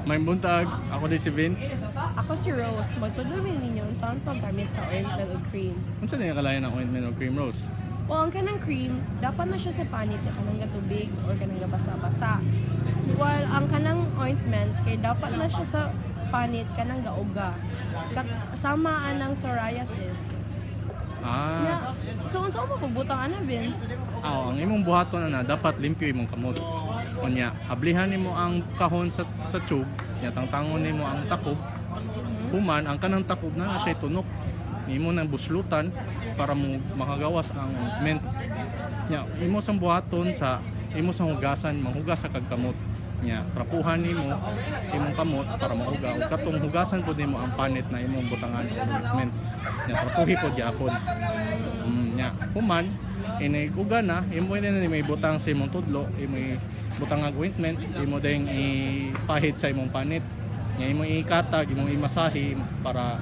May buntag, ako din si Vince. Ako si Rose. Magtudulin ninyo saan paggamit sa ointment o cream. Unsa din kalayan ng ointment o cream, Rose? Well, ang kanang cream, dapat na siya sa panit na kanang gatubig or kanang gabasa-basa. While ang kanang ointment, kay dapat na siya sa panit kanang gauga. Samaan ng psoriasis. Ah, So, unsa mo pagbutang ana, Vince? ang imong buhaton na dapat limpyo imong kamot. Unya, ablihan nimo ang kahon sa tube, nya tangtangon nimo ang takob. Human ang kanang takob na siya tunok. Nimo nang buslutan para mo makagawas ang ointment. Nya, imo sang buhaton sa imo sang hugasan, manghugas sa kagkamot. Nya, trapuhan nimo imong kamot para mahugaw. Katong hugasan pud nimo ang panit na imong butangan og ointment. Nya, trapuhi pud gyapon. Nya, human iniguga na imo na may butang sa imong tudlo, imo butang ang ointment, imo ding ipahid sa imong panit. Nya, imo ikatag, imo imasahi para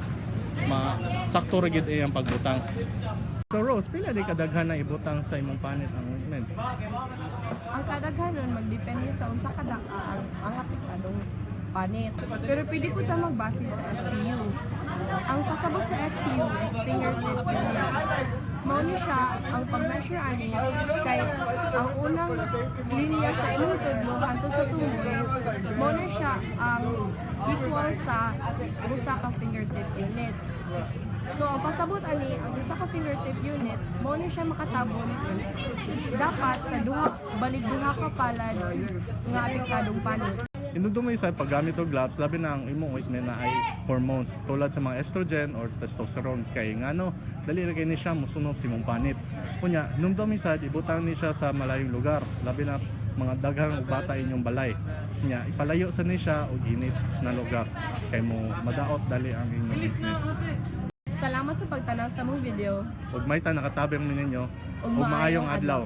sakto ra gid ang pagbutang. So Rose, pila di kadaghan na ibutang sa imong panit ang ointment? Ang kadaghanon magdepende sa unsa kadaghan ang apektadong panit. Pero pwede po ta magbase sa FTU. Ang pasabot sa FTU is fingertip unit. Mao ni siya ang pag-measure ani kay ang unang linya sa imong tudlo hangtod sa tunggoy mao ni siya ang equal sa usa ka fingertip unit. So ang pasabot ani ang isa ka fingertip unit mao ni siya makatabon dapat sa balik duha ka palad nga apektadong panit. Inudumay sa paggamit og gloves, labi na ang imong ointment na ay hormones tulad sa mga estrogen or testosterone kay ngano dali ra kay ni siya mosunod sa imong panit. Kunya, numdumi sad ibutang ni siya sa malayong lugar, labi na mga daghang bata inyong balay. Nya ipalayo sa ni siya og init na lugar kay mo madaot dali ang inyong ointment. Salamat sa pagtanaw sa mong video. Ug may ta nakatabang mi ninyo Ug ug maayong adlaw.